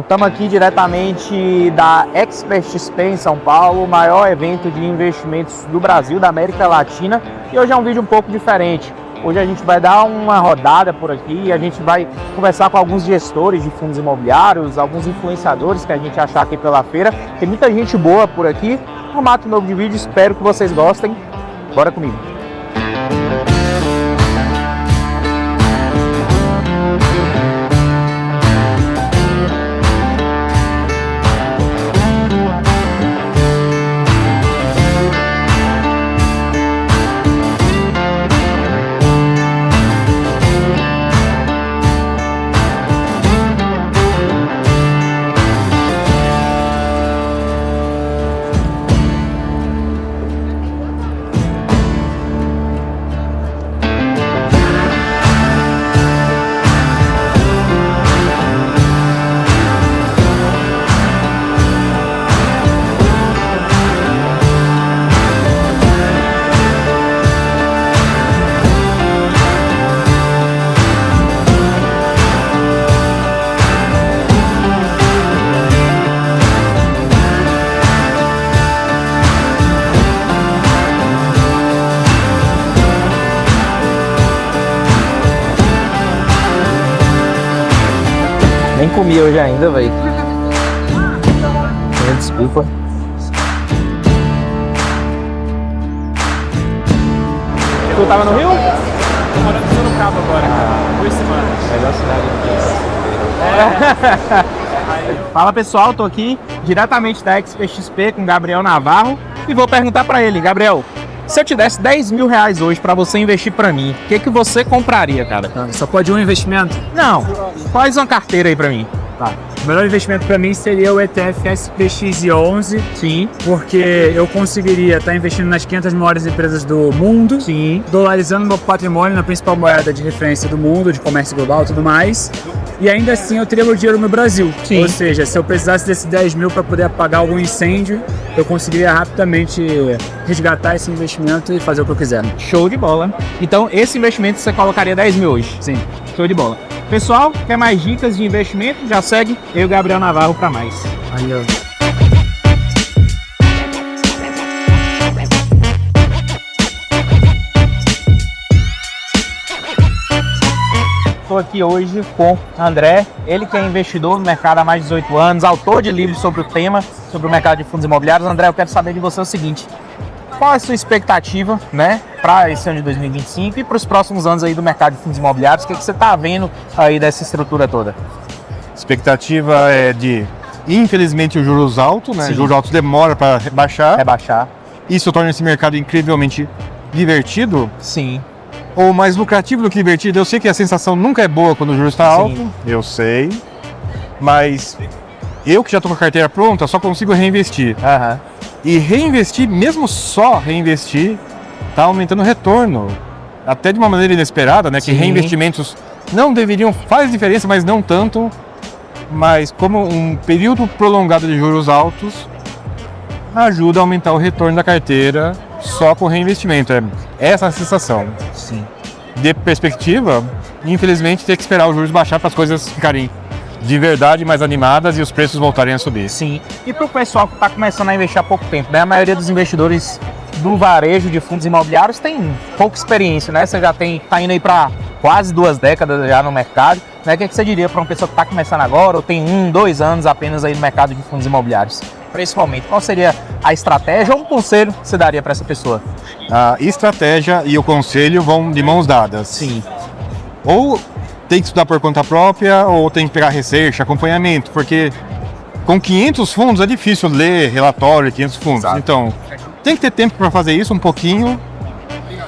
Estamos aqui diretamente da Expert XP em São Paulo, o maior evento de investimentos do Brasil, da América Latina. E hoje é um vídeo um pouco diferente. Hoje a gente vai dar uma rodada por aqui e a gente vai conversar com alguns gestores de fundos imobiliários, alguns influenciadores que a gente achar aqui pela feira. Tem muita gente boa por aqui. Formato novo de vídeo, espero que vocês gostem. Bora comigo! Nem comi hoje ainda, velho. Desculpa. Tu tava no Rio? Tô morando em Sorocaba agora, 2 semanas. Melhor cidade. Fala pessoal, tô aqui diretamente da Expert XP com o Gabriel Navarro e vou perguntar pra ele, Gabriel, se eu te desse 10 mil reais hoje pra você investir pra mim, o que você compraria, cara? Só pode um investimento? Não, faz uma carteira aí pra mim. Tá. O melhor investimento para mim seria o ETF SPX11. Sim. Porque eu conseguiria estar investindo nas 500 maiores empresas do mundo. Sim. Dolarizando meu patrimônio na principal moeda de referência do mundo, de comércio global e tudo mais. E ainda assim eu teria meu dinheiro no Brasil. Sim. Ou seja, se eu precisasse desses 10 mil para poder apagar algum incêndio, eu conseguiria rapidamente resgatar esse investimento e fazer o que eu quiser. Show de bola. Então esse investimento você colocaria 10 mil hoje? Sim. Show de bola. Pessoal, quer mais dicas de investimento? Já segue eu e o Gabriel Navarro para mais. Aí, ó. Estou aqui hoje com André, ele que é investidor no mercado há mais de 18 anos, autor de livros sobre o tema, sobre o mercado de fundos imobiliários. André, eu quero saber de você o seguinte: qual é a sua expectativa, né, para esse ano de 2025 e para os próximos anos aí do mercado de fundos imobiliários? O que você está vendo aí dessa estrutura toda? Expectativa é de, infelizmente, os juros altos, né? Sim. Juros altos demora para rebaixar. Rebaixar. Isso torna esse mercado incrivelmente divertido, Sim. ou mais lucrativo do que divertido. Eu sei que a sensação nunca é boa quando o juros está Sim. alto, eu sei, mas eu que já estou com a carteira pronta, só consigo reinvestir. Aham. E reinvestir, mesmo só reinvestir, está aumentando o retorno, até de uma maneira inesperada, né? Que Sim. reinvestimentos não deveriam, faz diferença, mas não tanto. Mas como um período prolongado de juros altos ajuda a aumentar o retorno da carteira só com reinvestimento. É essa a sensação. Sim. De perspectiva, infelizmente, ter que esperar os juros baixar para as coisas ficarem de verdade mais animadas e os preços voltarem a subir. Sim. E para o pessoal que está começando a investir há pouco tempo, né? A maioria dos investidores do varejo de fundos imobiliários tem pouca experiência, né? Você já está indo aí para quase 2 décadas já no mercado, né? O que você diria para uma pessoa que está começando agora ou tem 1, 2 anos apenas aí no mercado de fundos imobiliários? Principalmente, qual seria a estratégia ou um conselho que você daria para essa pessoa? A estratégia e o conselho vão de mãos dadas. Sim. Ou tem que estudar por conta própria, ou tem que pegar research, acompanhamento, porque com 500 fundos é difícil ler relatório de 500 fundos. Exato. Então, tem que ter tempo para fazer isso um pouquinho,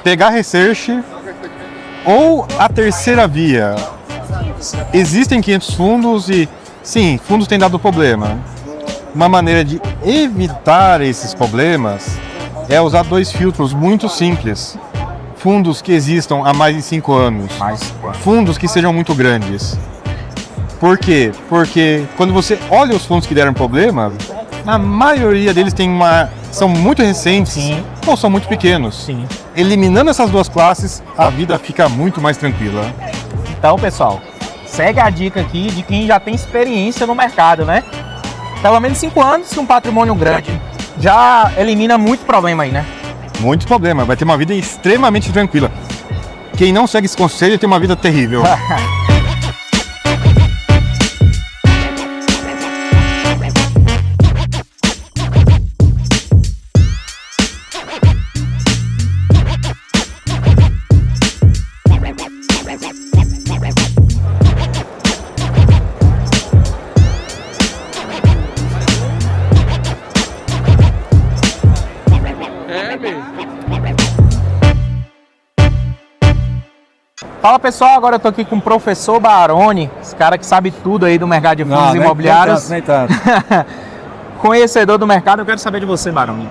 pegar research, ou a terceira via. Existem 500 fundos e, sim, fundos têm dado problema. Uma maneira de evitar esses problemas é usar 2 filtros muito simples. Fundos que existam há mais de 5 anos. Fundos que sejam muito grandes. Por quê? Porque quando você olha os fundos que deram problema, a maioria deles são muito recentes. Sim. Ou são muito pequenos. Sim. Eliminando essas duas classes, a vida fica muito mais tranquila. Então, pessoal, segue a dica aqui de quem já tem experiência no mercado, né? Pelo menos 5 anos, um patrimônio grande. Já elimina muito problema aí, né? Muito problema, vai ter uma vida extremamente tranquila. Quem não segue esse conselho tem uma vida terrível. Fala pessoal, agora eu tô aqui com o professor Baroni, esse cara que sabe tudo aí do mercado de fundos imobiliários. Nem tanto. Conhecedor do mercado, eu quero saber de você, Baroni.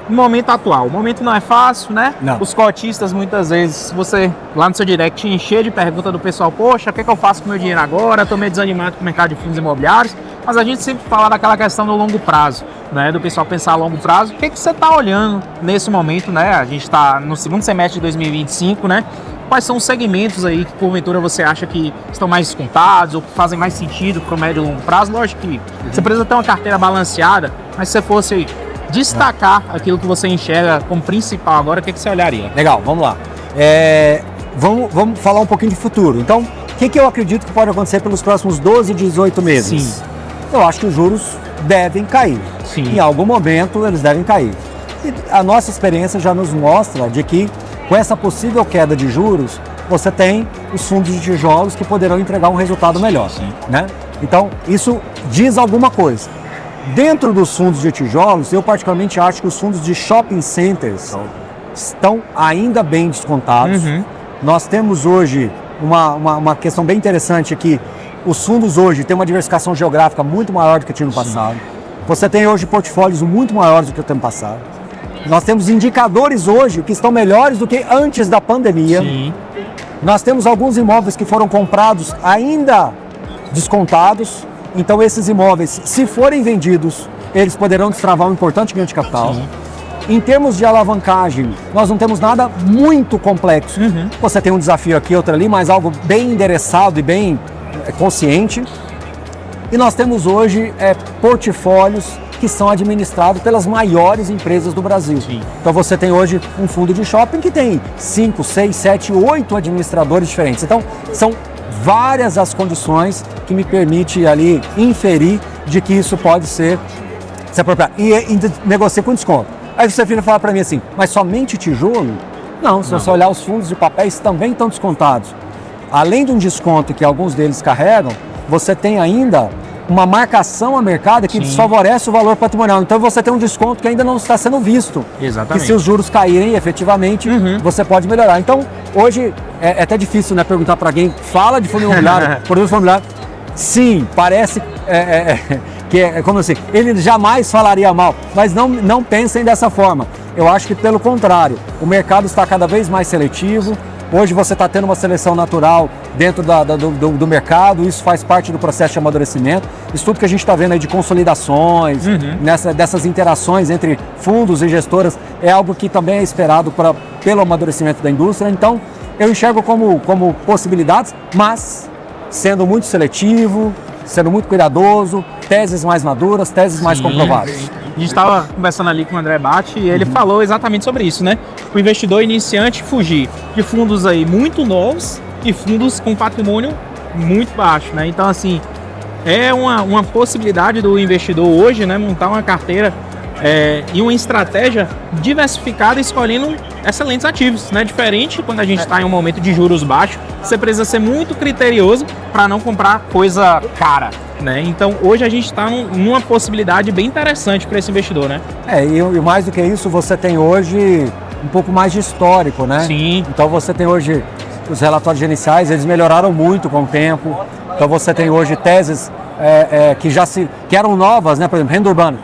No momento atual, o momento não é fácil, né? Não. Os cotistas, muitas vezes, você lá no seu direct encher de pergunta do pessoal, poxa, o que eu faço com o meu dinheiro agora? Tô meio desanimado com o mercado de fundos imobiliários. Mas a gente sempre fala daquela questão do longo prazo, né? Do pessoal pensar a longo prazo. O que você tá olhando nesse momento, né? A gente está no segundo semestre de 2025, né? Quais são os segmentos aí que, porventura, você acha que estão mais descontados ou que fazem mais sentido para o médio e longo prazo? Lógico que você precisa ter uma carteira balanceada, mas se você fosse destacar aquilo que você enxerga como principal agora, o que você olharia? Legal, vamos lá. Vamos falar um pouquinho de futuro. Então, o que eu acredito que pode acontecer pelos próximos 12, 18 meses? Sim. Eu acho que os juros devem cair. Sim. Em algum momento, eles devem cair. E a nossa experiência já nos mostra de que, com essa possível queda de juros, você tem os fundos de tijolos que poderão entregar um resultado melhor. Né? Então, isso diz alguma coisa. Dentro dos fundos de tijolos, eu particularmente acho que os fundos de shopping centers estão ainda bem descontados. Nós temos hoje uma questão bem interessante aqui. Os fundos hoje têm uma diversificação geográfica muito maior do que tinha no passado. Você tem hoje portfólios muito maiores do que o tempo passado. Nós temos indicadores hoje que estão melhores do que antes da pandemia. Sim. Nós temos alguns imóveis que foram comprados ainda descontados. Então esses imóveis, se forem vendidos, eles poderão destravar um importante ganho de capital. Sim. Em termos de alavancagem, nós não temos nada muito complexo. Você tem um desafio aqui, outro ali, mas algo bem endereçado e bem consciente. E nós temos hoje portfólios que são administrados pelas maiores empresas do Brasil. Sim. Então você tem hoje um fundo de shopping que tem 5, 6, 7, 8 administradores diferentes. Então são várias as condições que me permite ali inferir de que isso pode ser se apropriar. E negocia com desconto. Aí você vira falar para mim assim, mas somente tijolo? Não, se você olhar os fundos de papéis também estão descontados. Além de um desconto que alguns deles carregam, você tem ainda uma marcação a mercado que desfavorece o valor patrimonial. Então você tem um desconto que ainda não está sendo visto. Exatamente. Que se os juros caírem efetivamente, você pode melhorar. Então, hoje é até difícil, né, perguntar para alguém, fala de fundo imobiliário, produto imobiliário. Sim, parece que é como assim, ele jamais falaria mal, mas não pensem dessa forma. Eu acho que pelo contrário, o mercado está cada vez mais seletivo. Hoje você está tendo uma seleção natural dentro do mercado, isso faz parte do processo de amadurecimento. Isso tudo que a gente está vendo aí de consolidações, dessas interações entre fundos e gestoras, é algo que também é esperado pelo amadurecimento da indústria. Então, eu enxergo como possibilidades, mas sendo muito seletivo, sendo muito cuidadoso, teses mais maduras, teses mais comprovadas. A gente estava conversando ali com o André Batti e ele falou exatamente sobre isso, né? O investidor iniciante fugir de fundos aí muito novos e fundos com patrimônio muito baixo, né? Então, assim, é uma possibilidade do investidor hoje, né, montar uma carteira e uma estratégia diversificada escolhendo excelentes ativos, né? Diferente quando a gente está em um momento de juros baixos, você precisa ser muito criterioso para não comprar coisa cara, né? Então hoje a gente está numa possibilidade bem interessante para esse investidor, né? E mais do que isso, você tem hoje um pouco mais de histórico, né? Sim. Então você tem hoje os relatórios gerenciais, eles melhoraram muito com o tempo. Então você tem hoje teses que eram novas, né? Por exemplo, renda urbana.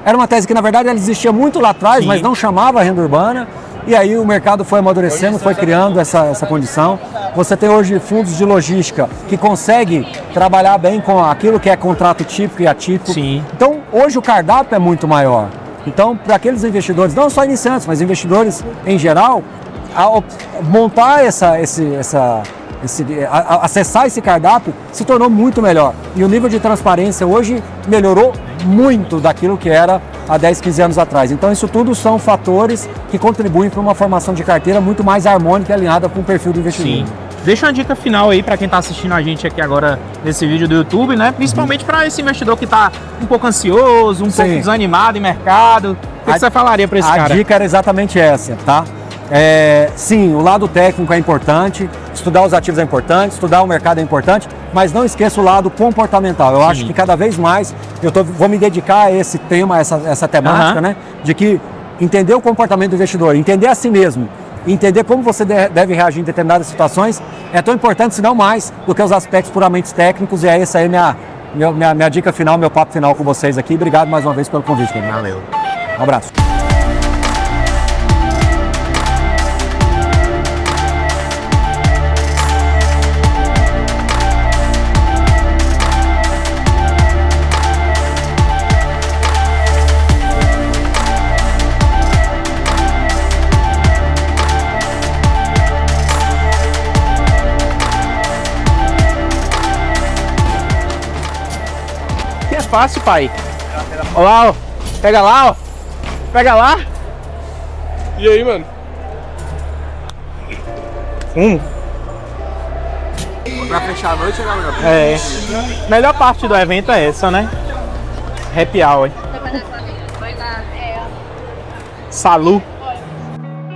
Era uma tese que, na verdade, ela existia muito lá atrás, mas não chamava renda urbana. E aí o mercado foi amadurecendo, foi criando essa condição. Você tem hoje fundos de logística que conseguem trabalhar bem com aquilo que é contrato típico e atípico. Sim. Então, hoje o cardápio é muito maior. Então, para aqueles investidores, não só iniciantes, mas investidores em geral, montar acessar esse cardápio se tornou muito melhor. E o nível de transparência hoje melhorou muito daquilo que era há 10, 15 anos atrás. Então isso tudo são fatores que contribuem para uma formação de carteira muito mais harmônica e alinhada com o perfil do investidor. Sim. Deixa uma dica final aí para quem está assistindo a gente aqui agora nesse vídeo do YouTube, né? Principalmente para esse investidor que está um pouco ansioso, um pouco desanimado em mercado. O que você falaria para esse cara? A dica era exatamente essa, tá? Sim, o lado técnico é importante, estudar os ativos é importante, estudar o mercado é importante, mas não esqueça o lado comportamental. Eu acho que cada vez mais vou me dedicar a esse tema, essa temática, né? De que entender o comportamento do investidor, entender a si mesmo, entender como você deve reagir em determinadas situações é tão importante, se não mais, do que os aspectos puramente técnicos. E é essa aí minha dica final, meu papo final com vocês aqui. Obrigado mais uma vez pelo convite. Valeu. Um abraço. Fácil, pai. Olha lá, ó. Pega lá, ó. Pega lá. E aí, mano? Pra fechar a noite, galera? Melhor parte do evento é essa, né? Happy hour. Salu.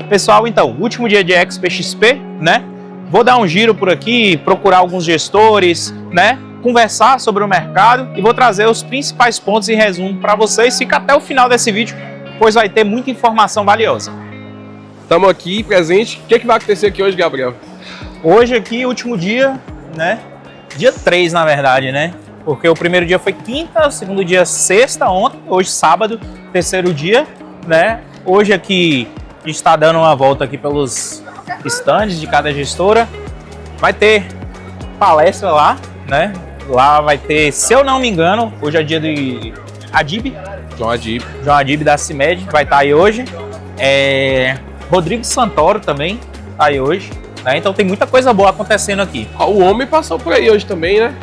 Pessoal, então, último dia de Expo XP, né? Vou dar um giro por aqui, procurar alguns gestores, né? Conversar sobre o mercado e vou trazer os principais pontos em resumo para vocês. Fica até o final desse vídeo, pois vai ter muita informação valiosa. Estamos aqui presente. O que vai acontecer aqui hoje, Gabriel? Hoje aqui, último dia, né? Dia 3, na verdade, né? Porque o primeiro dia foi quinta, o segundo dia sexta, ontem, hoje sábado, terceiro dia, né? Hoje aqui a gente está dando uma volta aqui pelos stands de cada gestora. Vai ter palestra lá, né? Lá vai ter, se eu não me engano, hoje é dia de Adib. João Adib. João Adib da CIMED vai estar aí hoje. Rodrigo Santoro também tá aí hoje. Né? Então tem muita coisa boa acontecendo aqui. O homem passou por aí hoje também, né?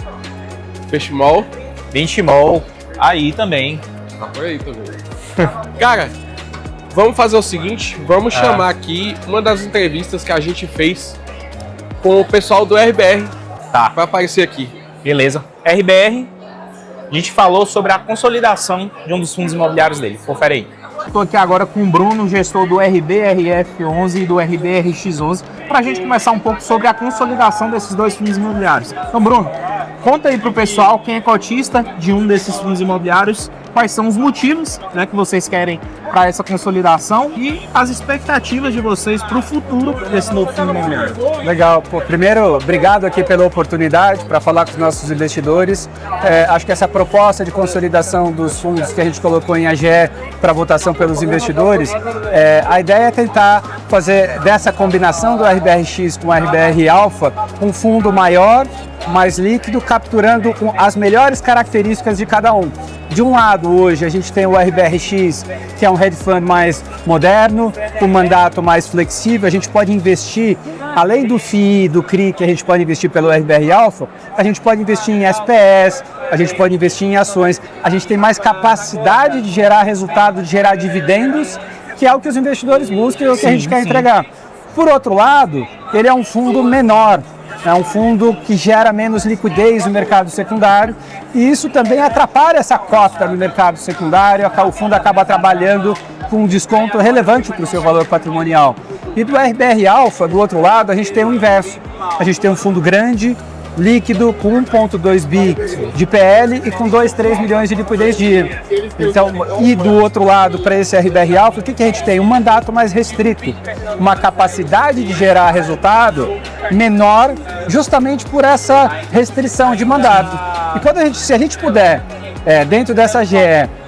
Benchimol. Benchimol aí também. Tá por aí também. Cara, vamos fazer o seguinte, vamos chamar aqui uma das entrevistas que a gente fez com o pessoal do RBR. Tá. Vai aparecer aqui. Beleza. RBR, a gente falou sobre a consolidação de um dos fundos imobiliários dele. Confere aí. Estou aqui agora com o Bruno, gestor do RBRF11 e do RBRX11, para a gente conversar um pouco sobre a consolidação desses dois fundos imobiliários. Então, Bruno, conta aí para o pessoal quem é cotista de um desses fundos imobiliários, quais são os motivos, né, que vocês querem para essa consolidação e as expectativas de vocês para o futuro desse novo fundo imobiliário. Legal. Pô, primeiro, obrigado aqui pela oportunidade para falar com os nossos investidores. Acho que essa proposta de consolidação dos fundos que a gente colocou em AGE para votação pelos investidores, a ideia é tentar fazer dessa combinação do RBRX com o RBR Alpha um fundo maior, mais líquido, capturando as melhores características de cada um. De um lado, hoje, a gente tem o RBRX, que é um hedge fund mais moderno, com mandato mais flexível. A gente pode investir, além do FII e do CRI, que a gente pode investir pelo RBR Alpha, a gente pode investir em SPS, a gente pode investir em ações. A gente tem mais capacidade de gerar resultado, de gerar dividendos, que é o que os investidores buscam e o que a gente quer entregar. Por outro lado, ele é um fundo menor. É um fundo que gera menos liquidez no mercado secundário e isso também atrapalha essa cota no mercado secundário. O fundo acaba trabalhando com um desconto relevante para o seu valor patrimonial. E do RBR Alpha, do outro lado, a gente tem o inverso. A gente tem um fundo grande, líquido, com 1,2 bi de PL e com 2, 3 milhões de liquidez de. Então, e do outro lado, para esse RBR Alpha, o que a gente tem? Um mandato mais restrito, uma capacidade de gerar resultado menor, justamente por essa restrição de mandato. E se a gente puder, dentro dessa GE,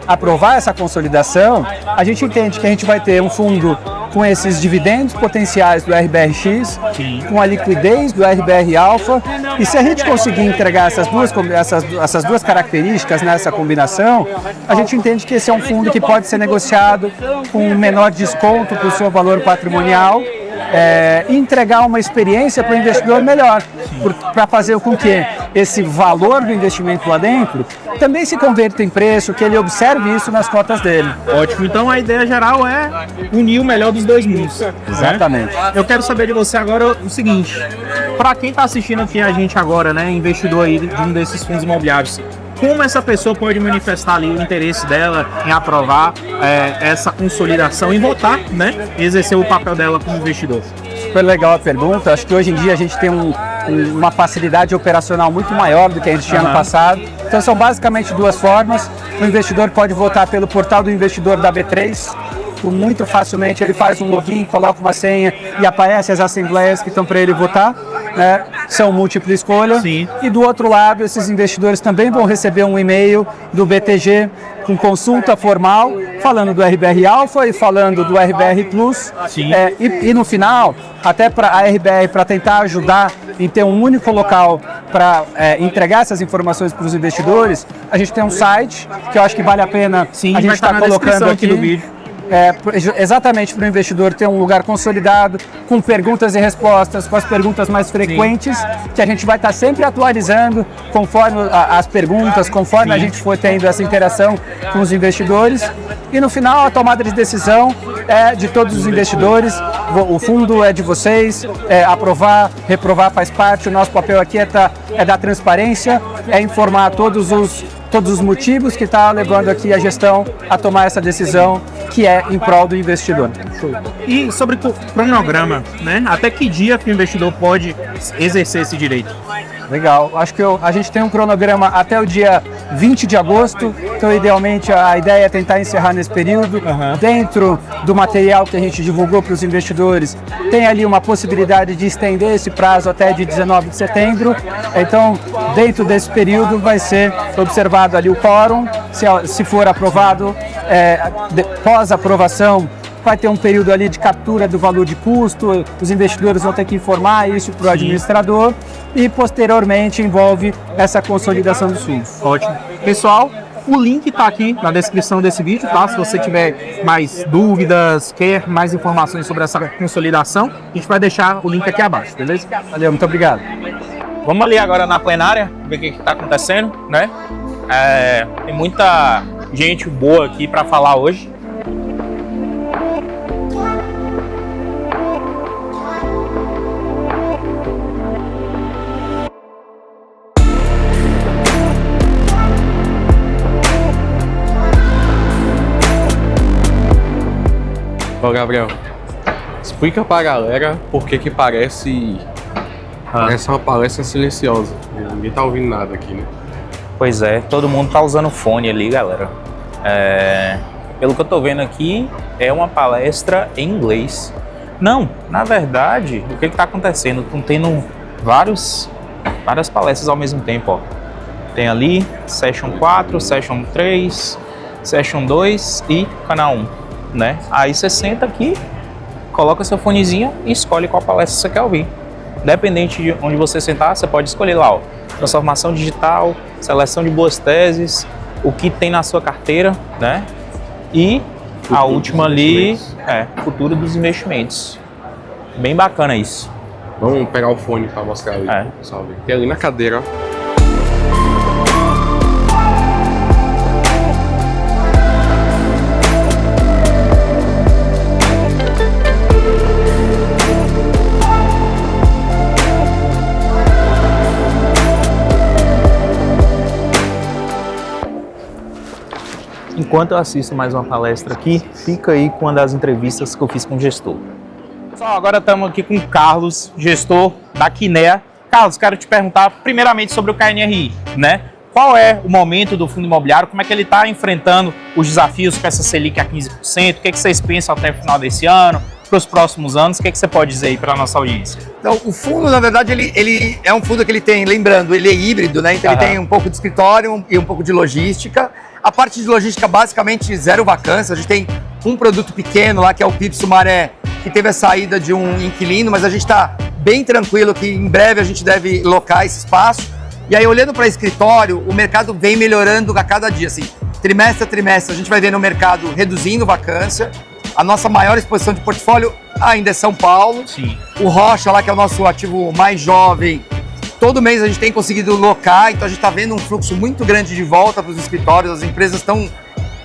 aprovar essa consolidação, a gente entende que a gente vai ter um fundo com esses dividendos potenciais do RBRX, com a liquidez do RBR Alpha, e se a gente conseguir entregar essas duas características nessa combinação, a gente entende que esse é um fundo que pode ser negociado com um menor desconto para o seu valor patrimonial e entregar uma experiência para o investidor melhor, para fazer com que esse valor do investimento lá dentro também se converta em preço, que ele observe isso nas cotas dele. Ótimo, então a ideia geral é unir o melhor dos dois mundos. Exatamente. Né? Eu quero saber de você agora o seguinte, para quem está assistindo aqui a gente agora, né, investidor aí de um desses fundos imobiliários, como essa pessoa pode manifestar ali o interesse dela em aprovar essa consolidação e votar, né, e exercer o papel dela como investidor? Super legal a pergunta. Acho que hoje em dia a gente tem uma facilidade operacional muito maior do que a gente tinha no passado. Então são basicamente duas formas. O investidor pode votar pelo portal do investidor da B3. Muito facilmente ele faz um login, coloca uma senha e aparece as assembleias que estão para ele votar. Né? São múltipla escolha. Sim. E do outro lado, esses investidores também vão receber um e-mail do BTG com consulta formal, falando do RBR Alpha e falando do RBR Plus. Sim. E no final, até para a RBR, para tentar ajudar em ter um único local para entregar essas informações para os investidores, a gente tem um site que eu acho que vale a pena a gente estar colocando aqui no vídeo. Exatamente para o investidor ter um lugar consolidado, com perguntas e respostas, com as perguntas mais frequentes, que a gente vai estar sempre atualizando conforme as perguntas, conforme a gente for tendo essa interação com os investidores. E no final a tomada de decisão é de todos os investidores, o fundo é de vocês, aprovar, reprovar faz parte, o nosso papel aqui é dar transparência, é informar todos os motivos que está levando aqui a gestão a tomar essa decisão, que é em prol do investidor. E sobre o cronograma, né? Até que dia que o investidor pode exercer esse direito? Legal. Acho que a gente tem um cronograma até o dia 20 de agosto, então idealmente a ideia é tentar encerrar nesse período. Dentro do material que a gente divulgou para os investidores, tem ali uma possibilidade de estender esse prazo até de 19 de setembro. Então, dentro desse período vai ser observado ali o quórum, se for aprovado, pós-aprovação, vai ter um período ali de captura do valor de custo, os investidores vão ter que informar isso para o administrador e posteriormente envolve essa consolidação dos fundos. Ótimo. Pessoal, o link está aqui na descrição desse vídeo, tá? Se você tiver mais dúvidas, quer mais informações sobre essa consolidação, a gente vai deixar o link aqui abaixo, beleza? Valeu, muito obrigado. Vamos ali agora na plenária, ver o que está acontecendo, né? Tem muita gente boa aqui para falar hoje. Ô Gabriel, explica pra galera por que parece uma palestra silenciosa. Ninguém tá ouvindo nada aqui, né? Pois é, todo mundo tá usando fone ali, galera. Pelo que eu tô vendo aqui, é uma palestra em inglês. Não, na verdade, o que tá acontecendo? Estão tendo várias palestras ao mesmo tempo, ó. Tem ali Session 4, Session 3, Session 2 e Canal 1. Né? Aí você senta aqui, coloca seu fonezinho e escolhe qual palestra você quer ouvir. Independente de onde você sentar, você pode escolher lá, ó, transformação digital, seleção de boas teses, o que tem na sua carteira, né? E a última ali futuro dos investimentos. Bem bacana isso. Vamos pegar o fone para mostrar ali. Salve. Tem ali na cadeira, ó. Enquanto eu assisto mais uma palestra aqui, fica aí com uma das entrevistas que eu fiz com o gestor. Pessoal, agora estamos aqui com o Carlos, gestor da Kinea. Carlos, quero te perguntar primeiramente sobre o KNRI, né? Qual é o momento do fundo imobiliário? Como é que ele está enfrentando os desafios com essa Selic a 15%? O que vocês pensam até o final desse ano? Para os próximos anos, o que você pode dizer aí para a nossa audiência? Então, o fundo, na verdade, ele é um fundo que ele tem, lembrando, ele é híbrido, né? Então ele tem um pouco de escritório e um pouco de logística. A parte de logística, basicamente, zero vacância. A gente tem um produto pequeno lá, que é o Pipe Sumaré, que teve a saída de um inquilino, mas a gente está bem tranquilo que em breve a gente deve locar esse espaço. E aí, olhando para escritório, o mercado vem melhorando a cada dia, assim, trimestre a trimestre, a gente vai vendo o mercado reduzindo vacância. a nossa maior exposição de portfólio ainda é São Paulo. Sim. O Rocha lá, que é o nosso ativo mais jovem, todo mês a gente tem conseguido locar, então a gente está vendo um fluxo muito grande de volta para os escritórios, as empresas estão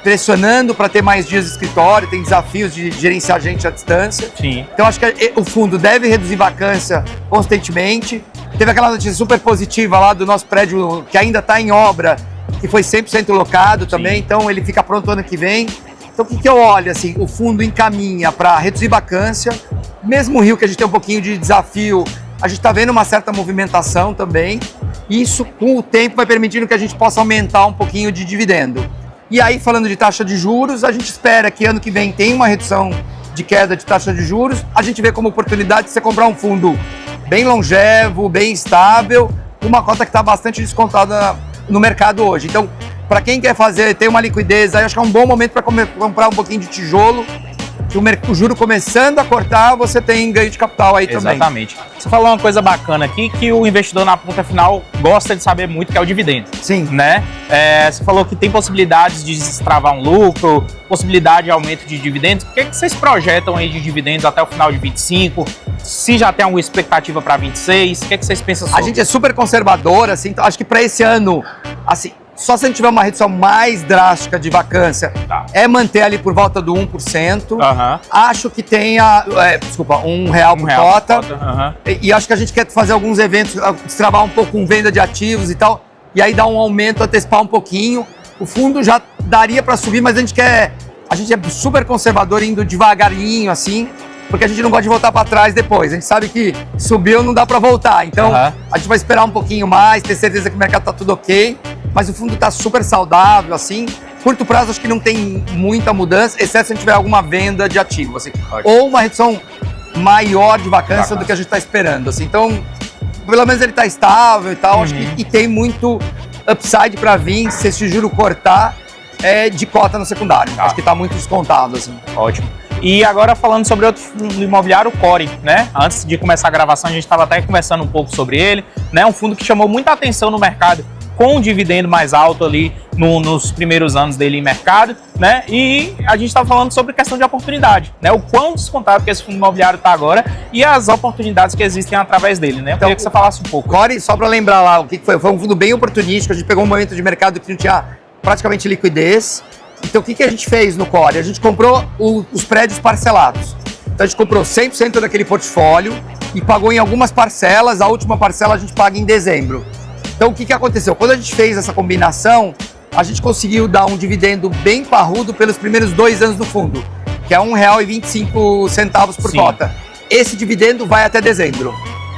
pressionando para ter mais dias de escritório, tem desafios de gerenciar gente à distância. Sim. Então acho que o fundo deve reduzir vacância constantemente. Teve aquela notícia super positiva lá do nosso prédio que ainda está em obra, que foi 100% locado também, então ele fica pronto ano que vem. Então o que eu olho, assim, o fundo encaminha para reduzir vacância, mesmo o Rio que a gente tem um pouquinho de desafio, a gente está vendo uma certa movimentação também, e isso com o tempo vai permitindo que a gente possa aumentar um pouquinho de dividendo. E aí, falando de taxa de juros, a gente espera que ano que vem tenha uma redução de queda de taxa de juros. A gente vê como oportunidade de você comprar um fundo bem longevo, bem estável, uma cota que está bastante descontada no mercado hoje. Então, para quem quer fazer, ter uma liquidez, aí acho que é um bom momento para comprar um pouquinho de tijolo, que o juro começando a cortar, você tem ganho de capital aí também. Exatamente. Você falou uma coisa bacana aqui, que o investidor na ponta final gosta de saber muito, que é o dividendo. Sim. Né? Você falou que tem possibilidades de destravar um lucro, possibilidade de aumento de dividendos. O que é que vocês projetam aí de dividendos até o final de 25? Se já tem alguma expectativa para 26, o que é que vocês pensam sobre? A gente é super conservador, assim, então acho que para esse ano, assim, só se a gente tiver uma redução mais drástica de vacância, é manter ali por volta do 1%. Uhum. Acho que tenha, R$1 por cota. E acho que a gente quer fazer alguns eventos, destravar um pouco com venda de ativos e tal, e aí dar um aumento, antecipar um pouquinho. O fundo já daria para subir, mas a gente é super conservador, indo devagarinho, assim, porque a gente não gosta de voltar para trás depois. A gente sabe que subiu, não dá para voltar. Então, a gente vai esperar um pouquinho mais, ter certeza que o mercado tá tudo ok. Mas o fundo tá super saudável, assim. Curto prazo, acho que não tem muita mudança, exceto se a gente tiver alguma venda de ativo, assim. Ou uma redução maior de vacância do que a gente tá esperando, assim. Então, pelo menos ele tá estável e tal. Acho que e tem muito upside para vir, se esse juro cortar, de cota no secundário. Acho que tá muito descontado, assim. Ótimo. E agora falando sobre outro fundo imobiliário, o Core, né? Antes de começar a gravação, a gente estava até conversando um pouco sobre ele, né? Um fundo que chamou muita atenção no mercado, com um dividendo mais alto ali nos primeiros anos dele em mercado, né? E a gente estava falando sobre questão de oportunidade, né? O quão descontado que esse fundo imobiliário está agora e as oportunidades que existem através dele, né? Eu queria que você falasse um pouco. Core, só para lembrar lá o que foi um fundo bem oportunístico, a gente pegou um momento de mercado que não tinha praticamente liquidez. Então o que a gente fez no Core? A gente comprou os prédios parcelados. Então a gente comprou 100% daquele portfólio e pagou em algumas parcelas, a última parcela a gente paga em dezembro. Então o que aconteceu? Quando a gente fez essa combinação, a gente conseguiu dar um dividendo bem parrudo pelos primeiros 2 anos do fundo, que é R$1,25 por cota. Esse dividendo vai até dezembro.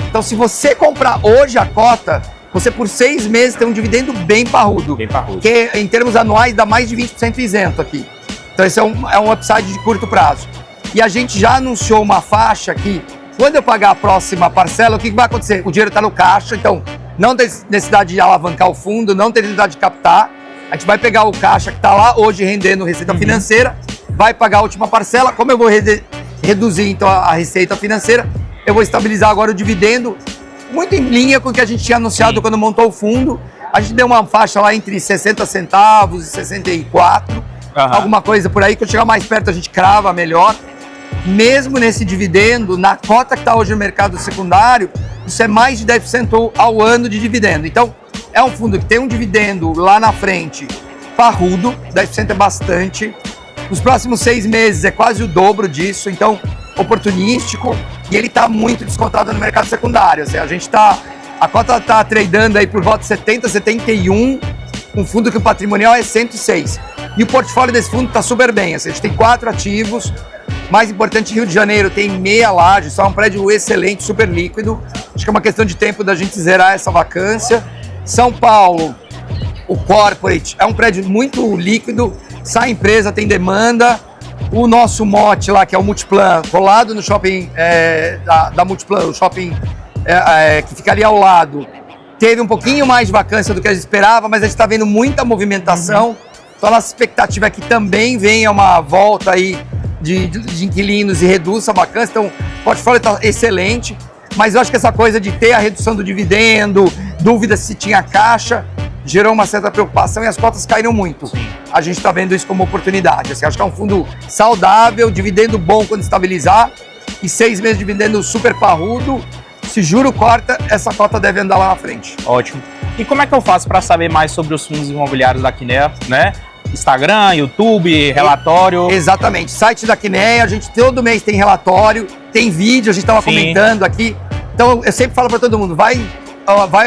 Então se você comprar hoje a cota, você por 6 meses tem um dividendo bem parrudo. Bem parrudo. Que em termos anuais dá mais de 20% isento aqui. Então esse é um upside de curto prazo. E a gente já anunciou uma faixa que, quando eu pagar a próxima parcela, o que vai acontecer? O dinheiro está no caixa, então não tem necessidade de alavancar o fundo, não tem necessidade de captar. A gente vai pegar o caixa que está lá hoje rendendo receita financeira, vai pagar a última parcela. Como eu vou reduzir então a receita financeira, eu vou estabilizar agora o dividendo, muito em linha com o que a gente tinha anunciado quando montou o fundo. A gente deu uma faixa lá entre 60 centavos e 64, alguma coisa por aí, que eu chegar mais perto a gente crava melhor. Mesmo nesse dividendo, na cota que está hoje no mercado secundário, isso é mais de 10% ao ano de dividendo. Então, é um fundo que tem um dividendo lá na frente parrudo, 10% é bastante. Nos próximos 6 meses é quase o dobro disso, então oportunístico, e ele está muito descontado no mercado secundário. Assim, a cota está tradando aí por volta de 70, 71, um fundo que o patrimonial é 106. E o portfólio desse fundo está super bem. Assim, a gente tem 4 ativos. Mais importante, Rio de Janeiro tem meia laje, só um prédio excelente, super líquido. Acho que é uma questão de tempo da gente zerar essa vacância. São Paulo, o Corporate, é um prédio muito líquido, sai empresa, tem demanda. O nosso mote lá, que é o Multiplan, colado no shopping da Multiplan, o shopping que fica ali ao lado, teve um pouquinho mais de vacância do que a gente esperava, mas a gente está vendo muita movimentação. Então a nossa expectativa é que também venha uma volta aí de inquilinos e reduza a vacância. Então o portfólio está excelente, mas eu acho que essa coisa de ter a redução do dividendo, dúvida se tinha caixa, gerou uma certa preocupação e as cotas caíram muito. A gente está vendo isso como oportunidade. Assim, acho que é um fundo saudável, dividendo bom quando estabilizar e 6 meses de dividendo super parrudo. Se juro corta, essa cota deve andar lá na frente. Ótimo. E como é que eu faço para saber mais sobre os fundos imobiliários da Kinea, né? Instagram, YouTube, relatório. Exatamente. Site da Kinea, a gente todo mês tem relatório, tem vídeo, a gente estava comentando aqui. Então eu sempre falo para todo mundo, vai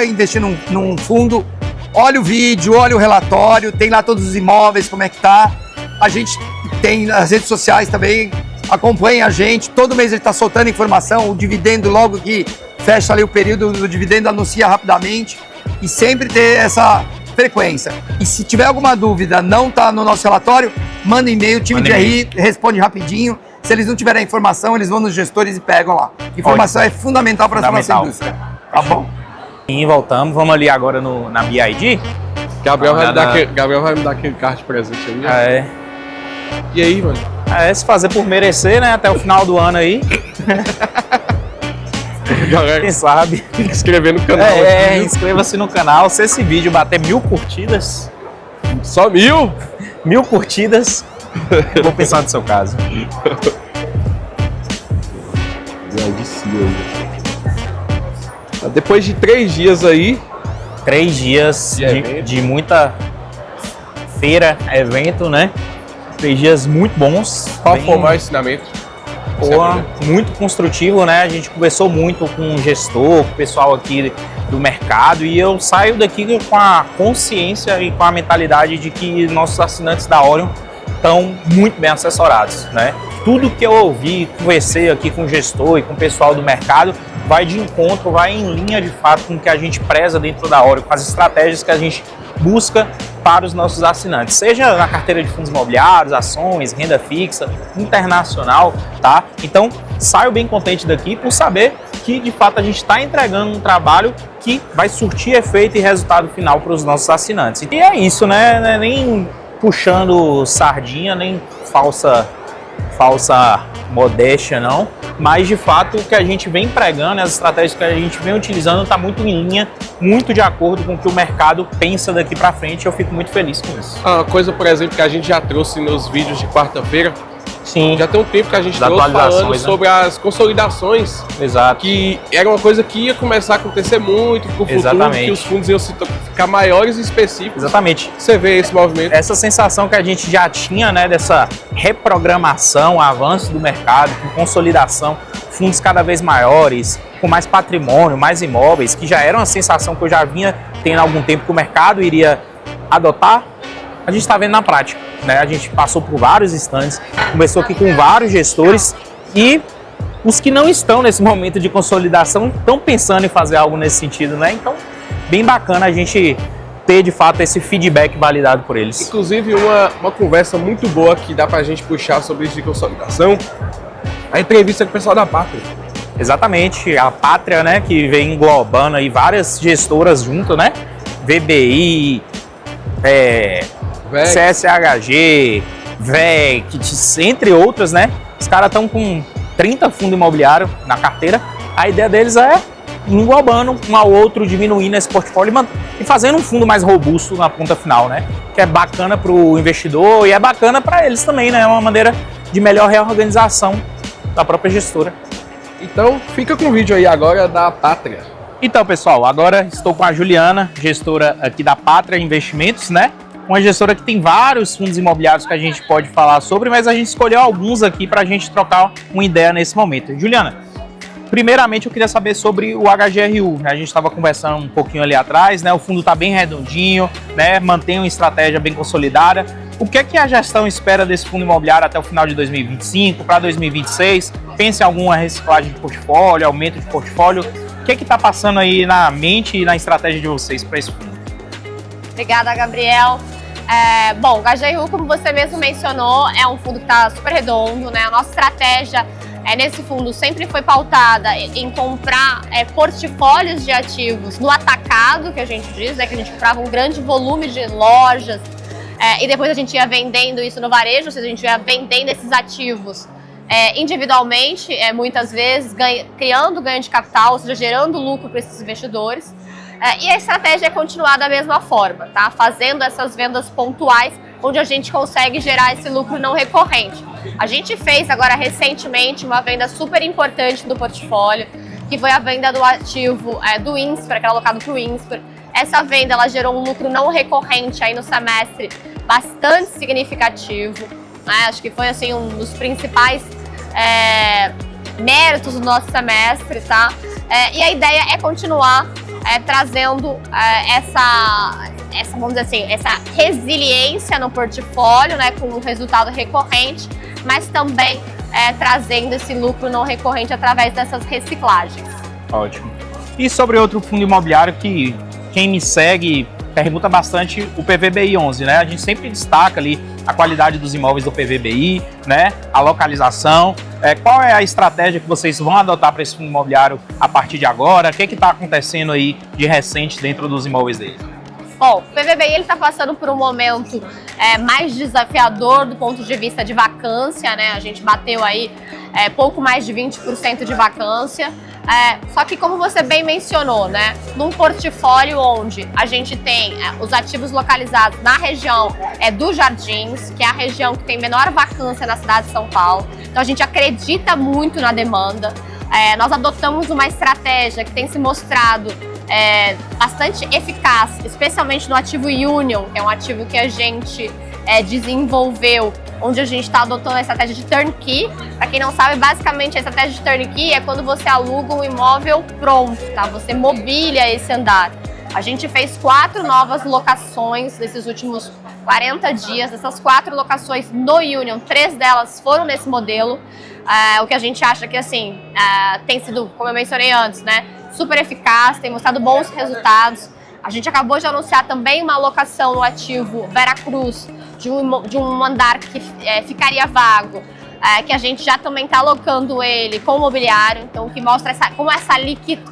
investir num fundo, olha o vídeo, olha o relatório, tem lá todos os imóveis, como é que tá. A gente tem nas redes sociais também, acompanha a gente, todo mês ele está soltando informação, o dividendo logo que fecha ali o período do dividendo, anuncia rapidamente e sempre ter essa frequência. E se tiver alguma dúvida, não está no nosso relatório, manda e-mail, o time de RI responde rapidinho. Se eles não tiverem informação, eles vão nos gestores e pegam lá. Informação é fundamental para a nossa indústria. Tá bom? E voltamos, vamos ali agora na BID. Gabriel vai me dar aquele card de presente ali. É. E aí, mano? Se fazer por merecer, né? Até o final do ano aí. Galera, quem sabe? Tem que inscrever no canal. Inscreva-se no canal. Se esse vídeo bater 1000 curtidas... Só 1000? 1000 curtidas, eu vou pensar no seu caso. Depois de 3 dias aí... 3 dias de muita feira, evento, né? 3 dias muito bons. Qual foi o maior ensinamento? Muito construtivo, né? A gente conversou muito com o gestor, com o pessoal aqui do mercado e eu saio daqui com a consciência e com a mentalidade de que nossos assinantes da Orion estão muito bem assessorados, né? Tudo que eu ouvi, conversei aqui com o gestor e com o pessoal do mercado vai de encontro, vai em linha de fato com o que a gente preza dentro da Orion, com as estratégias que a gente busca para os nossos assinantes, seja na carteira de fundos imobiliários, ações, renda fixa, internacional, tá? Então, saio bem contente daqui por saber que, de fato, a gente está entregando um trabalho que vai surtir efeito e resultado final para os nossos assinantes. E é isso, né? Nem puxando sardinha, nem falsa modéstia, não. Mas, de fato, o que a gente vem pregando, as estratégias que a gente vem utilizando, está muito em linha, muito de acordo com o que o mercado pensa daqui para frente. Eu fico muito feliz com isso. Uma coisa, por exemplo, que a gente já trouxe nos vídeos de quarta-feira. Sim. Já tem um tempo que a gente trouxe falando sobre as consolidações. Exato. Que era uma coisa que ia começar a acontecer muito pro futuro, que os fundos iam ficar maiores e específicos. Exatamente. Você vê esse movimento. Essa sensação que a gente já tinha, né, dessa reprogramação, avanço do mercado, com consolidação, fundos cada vez maiores, com mais patrimônio, mais imóveis, que já era uma sensação que eu já vinha tendo há algum tempo que o mercado iria adotar, a gente está vendo na prática, né? A gente passou por vários stands, começou aqui com vários gestores e os que não estão nesse momento de consolidação estão pensando em fazer algo nesse sentido, né? Então, bem bacana a gente ter de fato esse feedback validado por eles. Inclusive, uma conversa muito boa que dá pra gente puxar sobre isso de consolidação, a entrevista com o pessoal da Pátria. Exatamente, a Pátria, né, que vem englobando aí várias gestoras junto, né? VBI, CSHG, VEC, entre outras, né? Os caras estão com 30 fundos imobiliários na carteira. A ideia deles é englobando um ao outro, diminuindo esse portfólio e fazendo um fundo mais robusto na ponta final, né? Que é bacana para o investidor e é bacana para eles também, né? É uma maneira de melhor reorganização da própria gestora. Então, fica com o vídeo aí agora da Pátria. Então, pessoal, agora estou com a Juliana, gestora aqui da Pátria Investimentos, né? Uma gestora que tem vários fundos imobiliários que a gente pode falar sobre, mas a gente escolheu alguns aqui para a gente trocar uma ideia nesse momento. Juliana, primeiramente eu queria saber sobre o HGRU. A gente estava conversando um pouquinho ali atrás, né? O fundo está bem redondinho, né? Mantém uma estratégia bem consolidada. O que é que a gestão espera desse fundo imobiliário até o final de 2025, para 2026? Pensa em alguma reciclagem de portfólio, aumento de portfólio? O que é que está passando aí na mente e na estratégia de vocês para esse fundo? Obrigada, Gabriel. Bom, o HGRU, como você mesmo mencionou, é um fundo que está super redondo, né? A nossa estratégia nesse fundo sempre foi pautada em comprar portfólios de ativos no atacado, que a gente diz, né? Que a gente comprava um grande volume de lojas e depois a gente ia vendendo isso no varejo, ou seja, a gente ia vendendo esses ativos individualmente, muitas vezes criando ganho de capital, ou seja, gerando lucro para esses investidores. E a estratégia é continuar da mesma forma, tá? Fazendo essas vendas pontuais, onde a gente consegue gerar esse lucro não recorrente. A gente fez agora recentemente uma venda super importante do portfólio, que foi a venda do ativo do INSPER, que era alocado para o INSPER. Essa venda ela gerou um lucro não recorrente aí no semestre bastante significativo, né? Acho que foi assim um dos principais méritos do nosso semestre, tá? E a ideia é continuar trazendo vamos dizer assim, essa resiliência no portfólio, né, com um resultado recorrente, mas também trazendo esse lucro não recorrente através dessas reciclagens. Ótimo. E sobre outro fundo imobiliário que quem me segue pergunta bastante, o PVBI 11, né? A gente sempre destaca ali a qualidade dos imóveis do PVBI, né? A localização. Qual é a estratégia que vocês vão adotar para esse fundo imobiliário a partir de agora? O que está acontecendo aí de recente dentro dos imóveis dele? Bom, o PVBI está passando por um momento mais desafiador do ponto de vista de vacância, né? A gente bateu aí pouco mais de 20% de vacância. Só que como você bem mencionou, né? Num portfólio onde a gente tem os ativos localizados na região dos Jardins, que é a região que tem menor vacância na cidade de São Paulo. Então a gente acredita muito na demanda. Nós adotamos uma estratégia que tem se mostrado bastante eficaz, especialmente no ativo Union, que é um ativo que a gente desenvolveu, onde a gente está adotando a estratégia de turnkey. Para quem não sabe, basicamente a estratégia de turnkey é quando você aluga um imóvel pronto, tá? Você mobília esse andar. A gente fez 4 novas locações nesses últimos 40 dias. Essas 4 locações no Union, 3 delas foram nesse modelo. O que a gente acha que assim tem sido, como eu mencionei antes, né, super eficaz, tem mostrado bons resultados. A gente acabou de anunciar também uma alocação no ativo Veracruz, de um andar que ficaria vago, que a gente já também está alocando ele com o mobiliário, então que mostra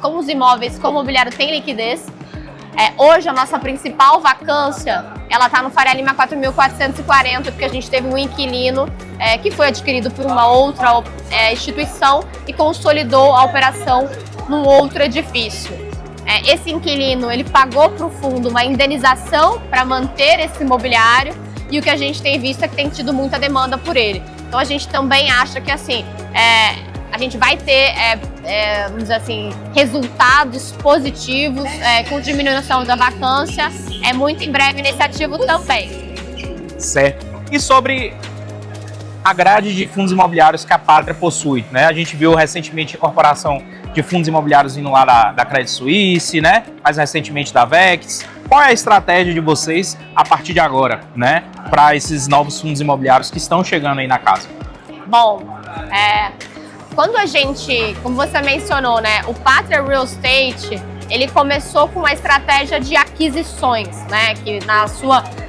como os imóveis com o mobiliário têm liquidez. Hoje a nossa principal vacância, ela está no Faria Lima 4.440, porque a gente teve um inquilino que foi adquirido por uma outra instituição e consolidou a operação num outro edifício. Esse inquilino, ele pagou para o fundo uma indenização para manter esse imobiliário, e o que a gente tem visto é que tem tido muita demanda por ele. Então a gente também acha que assim, a gente vai ter, vamos dizer assim, resultados positivos com diminuição da vacância muito em breve nesse ativo também. Certo. E sobre a grade de fundos imobiliários que a Pátria possui, né? A gente viu recentemente a incorporação de fundos imobiliários vindo lá da Credit Suisse, né? Mais recentemente da Vex. Qual é a estratégia de vocês a partir de agora, né? Para esses novos fundos imobiliários que estão chegando aí na casa? Bom, quando a gente, como você mencionou, né? O Pátria Real Estate, ele começou com uma estratégia de aquisições, né? Que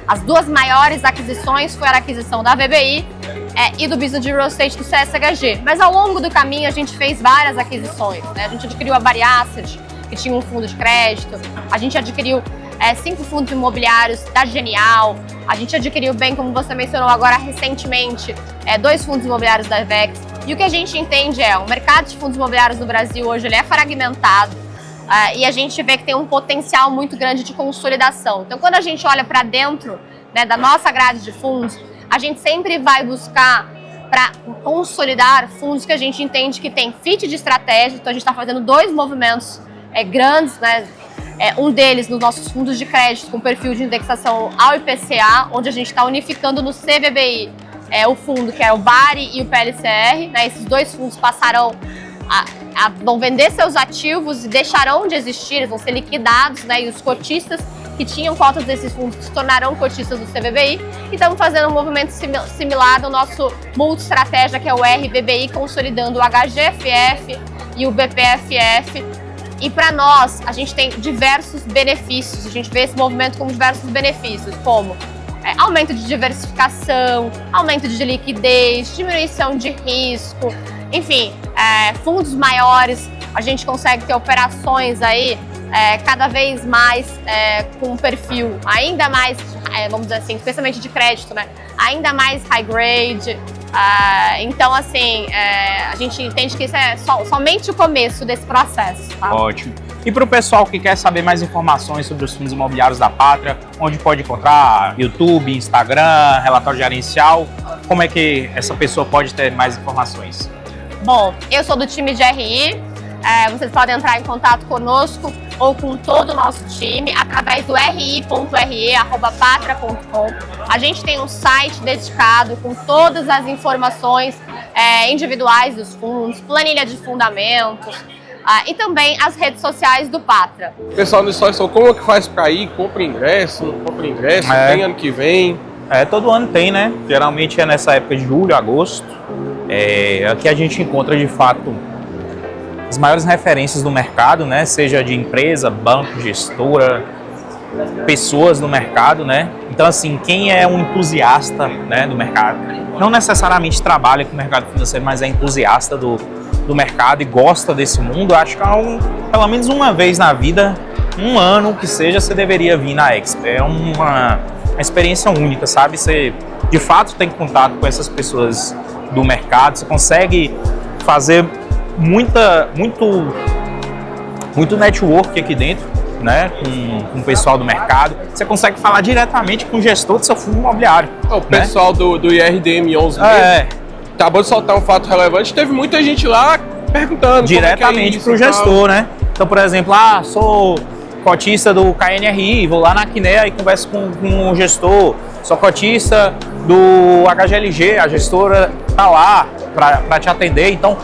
as 2 maiores aquisições foi a aquisição da VBI e do business de real estate do CSHG. Mas ao longo do caminho a gente fez várias aquisições, né? A gente adquiriu a Bari Asset, que tinha um fundo de crédito. A gente adquiriu 5 fundos imobiliários da Genial. A gente adquiriu, bem como você mencionou agora recentemente, 2 fundos imobiliários da Vex. E o que a gente entende o mercado de fundos imobiliários no Brasil hoje ele é fragmentado. E a gente vê que tem um potencial muito grande de consolidação. Então, quando a gente olha para dentro, né, da nossa grade de fundos, a gente sempre vai buscar para consolidar fundos que a gente entende que tem fit de estratégia. Então, a gente está fazendo 2 movimentos grandes, né? Um deles nos nossos fundos de crédito com perfil de indexação ao IPCA, onde a gente está unificando no CVBI o fundo que é o Bari e o PLCR. Né? Esses 2 fundos passarão vão vender seus ativos e deixarão de existir, eles vão ser liquidados, né? E os cotistas que tinham cotas desses fundos se tornarão cotistas do CVBI. E estamos fazendo um movimento similar no nosso multi-estratégia, que é o RBBI, consolidando o HGFF e o BPFF. E para nós, a gente tem diversos benefícios, a gente vê esse movimento com diversos benefícios, como aumento de diversificação, aumento de liquidez, diminuição de risco, enfim, fundos maiores, a gente consegue ter operações aí cada vez mais com um perfil ainda mais, vamos dizer assim, especialmente de crédito, né? Ainda mais high grade. Então, assim, a gente entende que isso é somente o começo desse processo. Tá? Ótimo. E para o pessoal que quer saber mais informações sobre os fundos imobiliários da Pátria, onde pode encontrar YouTube, Instagram, relatório gerencial, como é que essa pessoa pode ter mais informações? Bom, eu sou do time de RI, vocês podem entrar em contato conosco ou com todo o nosso time através do ri.re@patra.com. A gente tem um site dedicado com todas as informações individuais dos fundos, planilha de fundamentos e também as redes sociais do Patra. Pessoal do Storyson, como que faz para ir? Compra ingresso, não compra ingresso? Tem ano que vem? Todo ano tem, né? Geralmente é nessa época de julho, agosto. Aqui a gente encontra de fato as maiores referências do mercado, né? Seja de empresa, banco, gestora, pessoas do mercado, né? Então, assim, quem é um entusiasta, né, do mercado, não necessariamente trabalha com o mercado financeiro, mas é entusiasta do mercado e gosta desse mundo, acho que pelo menos uma vez na vida, um ano que seja, você deveria vir na Expo. É uma experiência única, sabe? Você, de fato, tem contato com essas pessoas do mercado, você consegue fazer muito network aqui dentro, né, com o pessoal do mercado. Você consegue falar diretamente com o gestor do seu fundo imobiliário. O pessoal do IRDM 11 acabou de soltar um fato relevante, teve muita gente lá perguntando diretamente para o gestor, né? Então, por exemplo, sou cotista do KNRI, vou lá na Quinea e converso com o gestor, sou cotista do HGLG, a gestora tá lá para te atender. Então,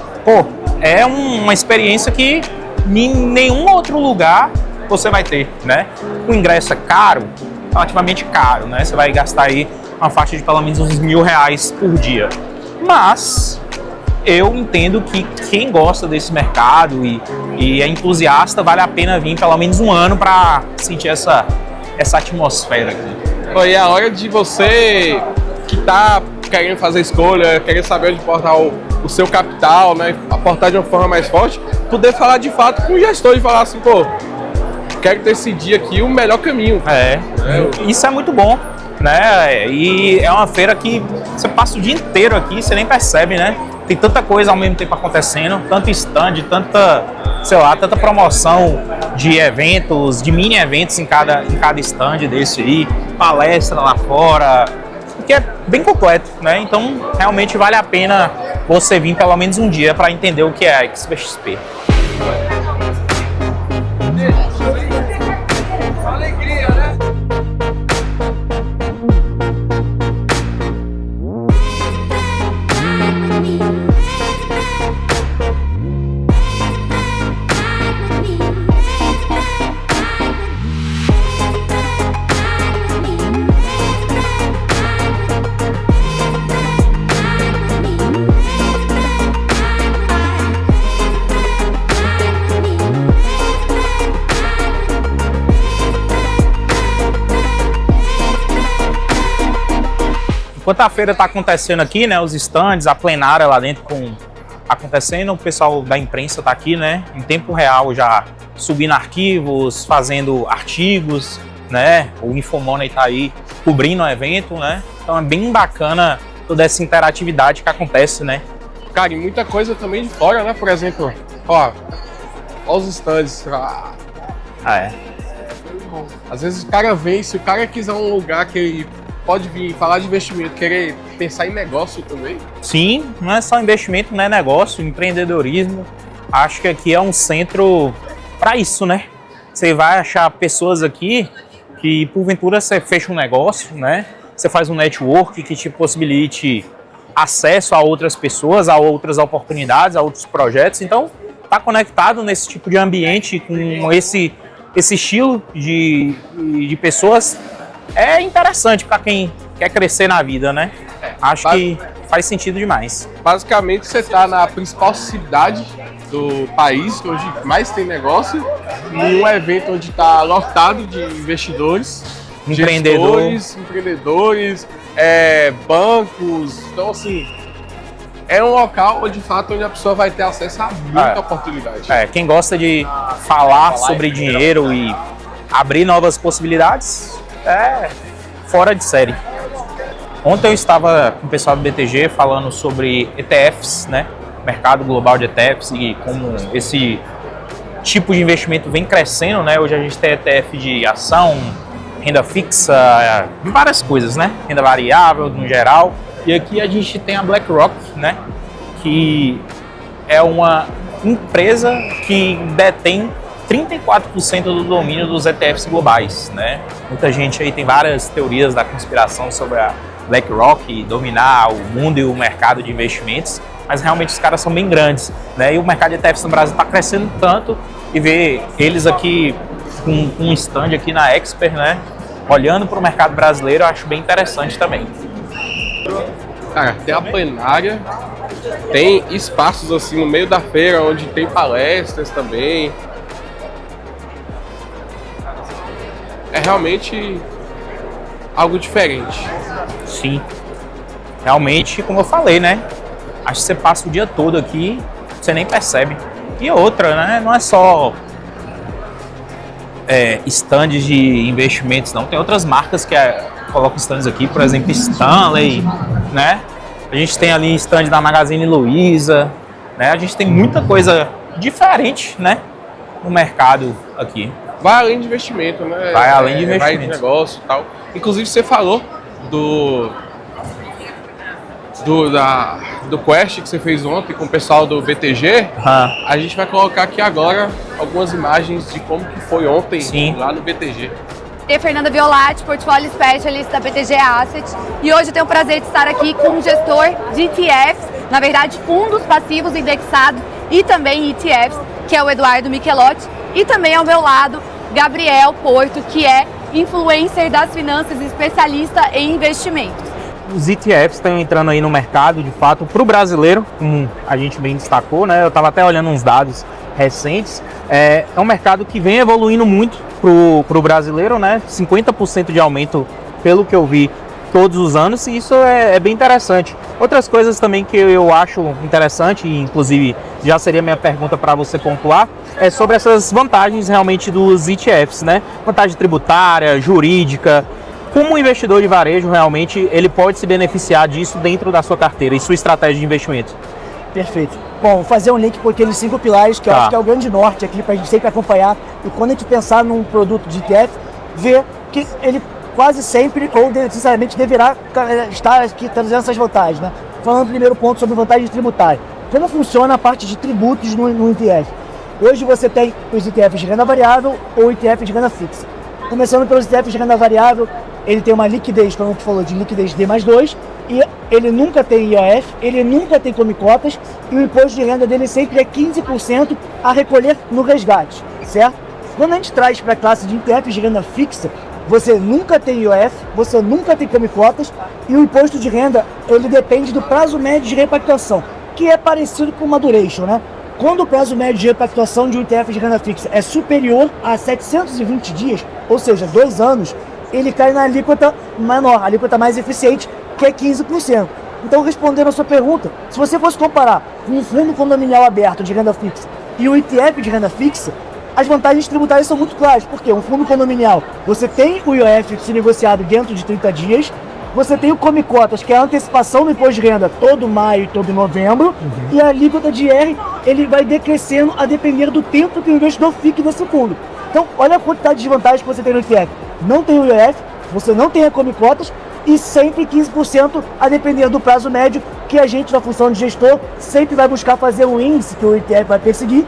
é uma experiência que em nenhum outro lugar você vai ter, né? O ingresso é caro, relativamente caro, né? Você vai gastar aí uma faixa de pelo menos uns R$1.000 por dia. Mas eu entendo que quem gosta desse mercado e é entusiasta, vale a pena vir pelo menos um ano para sentir essa atmosfera aqui. E a hora de você que está querendo fazer escolha, querendo saber onde aportar o seu capital, né, aportar de uma forma mais forte, poder falar de fato com o gestor e falar assim, quero decidir aqui o melhor caminho. Isso é muito bom, né? E é uma feira que você passa o dia inteiro aqui, você nem percebe, né? Tem tanta coisa ao mesmo tempo acontecendo, tanto stand, tanta promoção de eventos, de mini eventos em cada stand desse aí, palestra lá fora, que é bem completo, né? Então, realmente vale a pena você vir pelo menos um dia para entender o que é a XPXP. Enquanto a feira está acontecendo aqui, né, os stands, a plenária lá dentro acontecendo, o pessoal da imprensa está aqui, né, em tempo real já subindo arquivos, fazendo artigos, né, o Infomoney está aí cobrindo o evento, né, então é bem bacana toda essa interatividade que acontece, né. Cara, e muita coisa também de fora, né, por exemplo, os stands. Às vezes o cara vem, se o cara quiser um lugar que ele pode vir falar de investimento, querer pensar em negócio também? Sim, não é só investimento, não é negócio, empreendedorismo. Acho que aqui é um centro para isso, né? Você vai achar pessoas aqui que, porventura, você fecha um negócio, né? Você faz um network que te possibilite acesso a outras pessoas, a outras oportunidades, a outros projetos. Então, tá conectado nesse tipo de ambiente, com esse estilo de pessoas, é interessante para quem quer crescer na vida, né? Acho que faz sentido demais. Basicamente, você está na principal cidade do país, onde mais tem negócio, em um evento onde está lotado de investidores, empreendedores, bancos. Então, assim, é um local onde, de fato, onde a pessoa vai ter acesso a muita oportunidade. Quem gosta de falar sobre dinheiro e abrir novas possibilidades, é fora de série. Ontem eu estava com o pessoal do BTG falando sobre ETFs, né? Mercado global de ETFs e como esse tipo de investimento vem crescendo, né? Hoje a gente tem ETF de ação, renda fixa, várias coisas, né? Renda variável, no geral. E aqui a gente tem a BlackRock, né? Que é uma empresa que detém 34% do domínio dos ETFs globais, né? Muita gente aí tem várias teorias da conspiração sobre a BlackRock dominar o mundo e o mercado de investimentos, mas realmente os caras são bem grandes, né? E o mercado de ETFs no Brasil está crescendo tanto, e ver eles aqui com um stand aqui na Expert, né? Olhando para o mercado brasileiro, eu acho bem interessante também. Cara, tem a plenária, tem espaços assim no meio da feira onde tem palestras também. É realmente algo diferente. Sim, realmente, como eu falei, né? Acho que você passa o dia todo aqui, você nem percebe. E outra, né? Não é só stands de investimentos, não. Tem outras marcas que colocam stands aqui, por exemplo, Stanley, né? A gente tem ali stand da Magazine Luiza, né? A gente tem muita coisa diferente, né? No mercado aqui. Vai além de investimento, né? Vai além de investimento. Vai de negócio e tal. Inclusive, você falou do Quest que você fez ontem com o pessoal do BTG. A gente vai colocar aqui agora algumas imagens de como que foi ontem. Sim. Lá no BTG. Eu, Fernanda Violatti, Portfolio Specialist da BTG Asset, e hoje eu tenho o prazer de estar aqui com um gestor de ETFs, na verdade fundos passivos indexados e também ETFs, que é o Eduardo Michelotti, e também ao meu lado, Gabriel Porto, que é influencer das finanças e especialista em investimentos. Os ETFs estão entrando aí no mercado, de fato, para o brasileiro, como a gente bem destacou, né? Eu estava até olhando uns dados recentes. É um mercado que vem evoluindo muito para o brasileiro, né? 50% de aumento, pelo que eu vi, todos os anos, e isso é bem interessante. Outras coisas também que eu acho interessante, e inclusive já seria minha pergunta para você pontuar, é sobre essas vantagens realmente dos ETFs, né? Vantagem tributária, jurídica. Como o investidor de varejo realmente ele pode se beneficiar disso dentro da sua carteira e sua estratégia de investimento? Perfeito. Bom, vou fazer um link por aqueles 5 pilares que eu acho que é o grande norte aqui para a gente sempre acompanhar. E quando a gente pensar num produto de ETF, ver que ele quase sempre ou necessariamente deverá estar aqui trazendo essas vantagens, né? Falando primeiro ponto sobre vantagem tributária. Como funciona a parte de tributos no ETF? Hoje você tem os ETFs de renda variável ou ETF de renda fixa. Começando pelos ETFs de renda variável, ele tem uma liquidez, como a gente falou, de liquidez D+2, e ele nunca tem IOF, ele nunca tem come-cotas, e o imposto de renda dele sempre é 15% a recolher no resgate, certo? Quando a gente traz para a classe de ETFs de renda fixa, você nunca tem IOF, você nunca tem come-cotas, e o imposto de renda, ele depende do prazo médio de repactuação, que é parecido com uma duration, né? Quando o prazo médio de repactuação de um ETF de renda fixa é superior a 720 dias, ou seja, 2 anos, ele cai na alíquota menor, a alíquota mais eficiente, que é 15%. Então, respondendo a sua pergunta, se você fosse comparar um fundo condominial aberto de renda fixa e um ETF de renda fixa, as vantagens tributárias são muito claras, porque um fundo condominial, você tem o IOF se negociado dentro de 30 dias, você tem o come-cotas, que é a antecipação do imposto de renda todo maio e todo novembro, e a alíquota de IR, ele vai decrescendo a depender do tempo que o investidor fique nesse fundo. Então, olha a quantidade de vantagens que você tem no ETF. Não tem o IOF, você não tem a come-cotas, e sempre 15% a depender do prazo médio, que a gente, na função de gestor, sempre vai buscar fazer um índice que o ETF vai perseguir,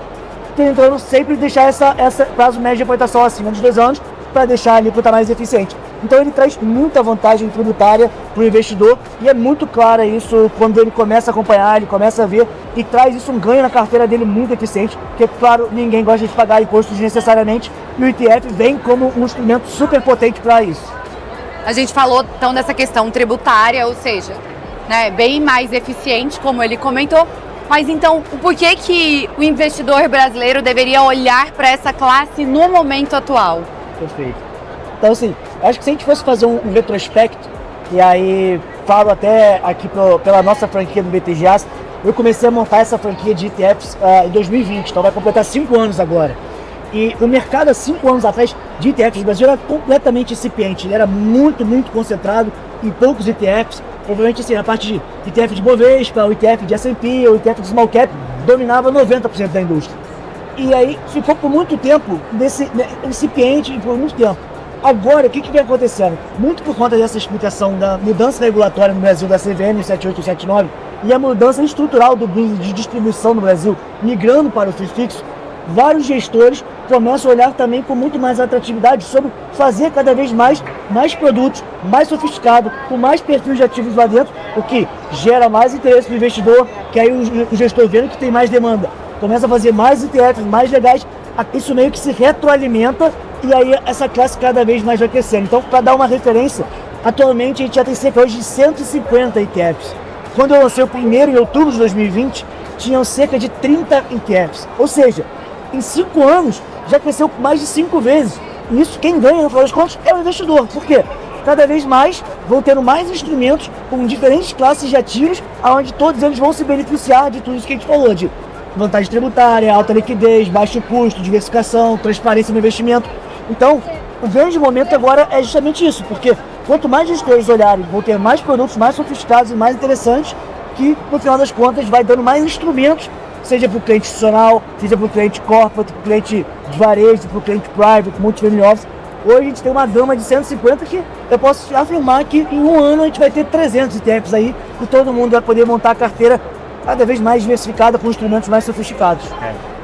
tentando sempre deixar essa prazo médio de reputação acima de 2 anos, para deixar a alíquota mais eficiente. Então ele traz muita vantagem tributária para o investidor, e é muito claro isso quando ele começa a acompanhar, ele começa a ver, e traz isso um ganho na carteira dele muito eficiente, porque, claro, ninguém gosta de pagar impostos desnecessariamente, e o ETF vem como um instrumento super potente para isso. A gente falou então dessa questão tributária, ou seja, né, bem mais eficiente, como ele comentou, mas então por que o investidor brasileiro deveria olhar para essa classe no momento atual? Perfeito. Então, assim, acho que se a gente fosse fazer um retrospecto, e aí falo até aqui pela nossa franquia do BTG Asset, eu comecei a montar essa franquia de ETFs em 2020, então vai completar 5 anos agora. E o mercado há 5 anos atrás de ETFs no Brasil era completamente incipiente, ele era muito, muito concentrado em poucos ETFs. Provavelmente assim, a parte de ETF de Bovespa, o ETF de S&P, o ETF de Small Cap, dominava 90% da indústria. E aí ficou por muito tempo incipiente, por muito tempo. Agora, o que vem acontecendo? Muito por conta dessa explicação da mudança regulatória no Brasil da CVM 7879 e a mudança estrutural do business de distribuição no Brasil, migrando para o free fixo, vários gestores começam a olhar também com muito mais atratividade sobre fazer cada vez mais produtos, mais sofisticados, com mais perfis de ativos lá dentro, o que gera mais interesse do investidor, que aí o gestor vendo que tem mais demanda, começa a fazer mais ETFs, mais legais, isso meio que se retroalimenta e aí essa classe cada vez mais vai crescendo. Então, para dar uma referência, atualmente a gente já tem cerca hoje de 150 ETFs. Quando eu lancei o primeiro em outubro de 2020, tinham cerca de 30 ETFs. Ou seja, em 5 anos já cresceu mais de 5 vezes. E isso quem ganha, no final das contas, é o investidor. Por quê? Cada vez mais vão tendo mais instrumentos com diferentes classes de ativos, onde todos eles vão se beneficiar de tudo isso que a gente falou, de vantagem tributária, alta liquidez, baixo custo, diversificação, transparência no investimento. Então, o grande momento agora é justamente isso, porque quanto mais gestores olharem, vão ter mais produtos mais sofisticados e mais interessantes, que no final das contas vai dando mais instrumentos, seja para o cliente institucional, seja para o cliente corporate, para o cliente de varejo, para o cliente private, multi-family office. Hoje a gente tem uma gama de 150 que eu posso afirmar que em um ano a gente vai ter 300 ETFs aí e todo mundo vai poder montar a carteira cada vez mais diversificada com instrumentos mais sofisticados.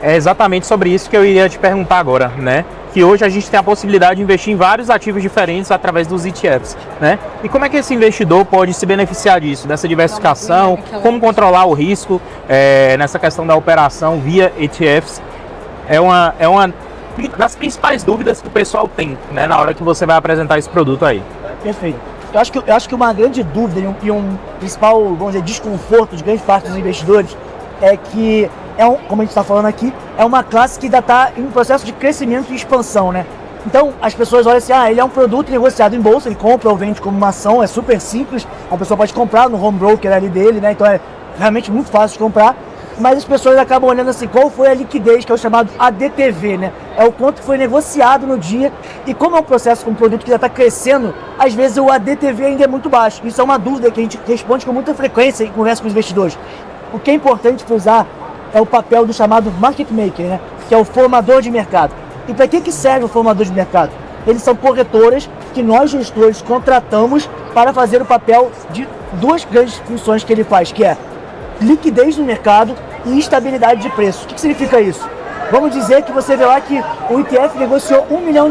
É exatamente sobre isso que eu iria te perguntar agora, né? Que hoje a gente tem a possibilidade de investir em vários ativos diferentes através dos ETFs, né? E como é que esse investidor pode se beneficiar disso, dessa diversificação, como controlar o risco nessa questão da operação via ETFs? É uma das principais dúvidas que o pessoal tem, né, na hora que você vai apresentar esse produto aí. Perfeito. Eu acho que uma grande dúvida e um principal, vamos dizer, desconforto de grande parte dos investidores é que, como a gente está falando aqui, é uma classe que ainda está em um processo de crescimento e expansão, né? Então, as pessoas olham assim, ele é um produto negociado em bolsa, ele compra ou vende como uma ação, é super simples, a pessoa pode comprar no home broker ali dele, né? Então é realmente muito fácil de comprar, mas as pessoas acabam olhando assim, qual foi a liquidez, que é o chamado ADTV, né? É o quanto foi negociado no dia, e como é um processo com um produto que já está crescendo, às vezes o ADTV ainda é muito baixo. Isso é uma dúvida que a gente responde com muita frequência e conversa com os investidores. O que é importante frisar é o papel do chamado market maker, né? Que é o formador de mercado. E para que serve o formador de mercado? Eles são corretoras que nós gestores contratamos para fazer o papel de duas grandes funções que ele faz, que é liquidez no mercado e estabilidade de preço. O que significa isso? Vamos dizer que você vê lá que o ETF negociou R$1 milhão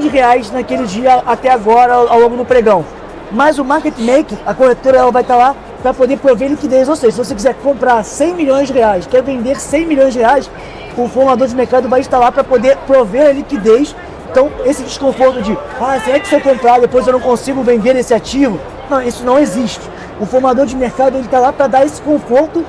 naquele dia até agora ao longo do pregão. Mas o market maker, a corretora, ela vai estar lá para poder prover liquidez. Ou seja, se você quiser comprar R$100 milhões, quer vender R$100 milhões, o formador de mercado vai estar lá para poder prover a liquidez. Então, esse desconforto de, será que se eu comprar depois eu não consigo vender esse ativo? Não, isso não existe. O formador de mercado está lá para dar esse conforto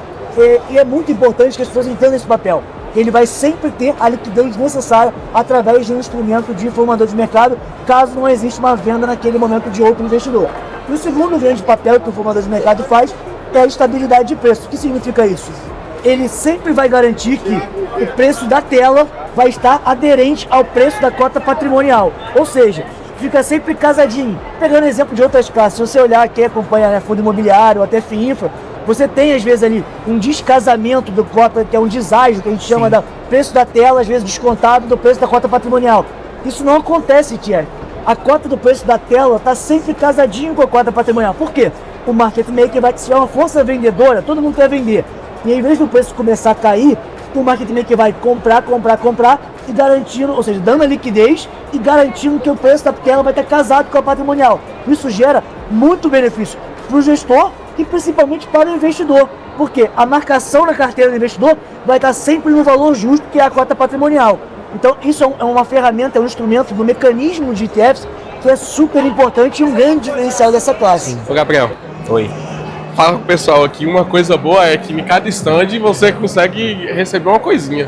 e é muito importante que as pessoas entendam esse papel. Ele vai sempre ter a liquidez necessária através de um instrumento de formador de mercado, caso não exista uma venda naquele momento de outro investidor. E o segundo grande papel que o formador de mercado faz é a estabilidade de preço. O que significa isso? Ele sempre vai garantir que o preço da tela vai estar aderente ao preço da cota patrimonial. Ou seja, fica sempre casadinho. Pegando exemplo de outras classes, se você olhar aqui, acompanha fundo imobiliário ou até FIINFRA, você tem às vezes ali um descasamento do cota, que é um deságio, que a gente chama do preço da tela, às vezes descontado do preço da cota patrimonial. Isso não acontece, Thierry. A cota do preço da tela está sempre casadinho com a cota patrimonial. Por quê? O market maker vai ser uma força vendedora, todo mundo quer vender. E em vez do preço começar a cair, o market maker vai comprar e garantindo, ou seja, dando a liquidez e garantindo que o preço da tela vai estar casado com a patrimonial. Isso gera muito benefício para o gestor e principalmente para o investidor, porque a marcação na carteira do investidor vai estar sempre no valor justo, que é a cota patrimonial. Então isso é uma ferramenta, é um instrumento do mecanismo de ETFs que é super importante e um grande diferencial dessa classe. Ô Gabriel, Oi. fala com o pessoal aqui, uma coisa boa é que em cada stand você consegue receber uma coisinha.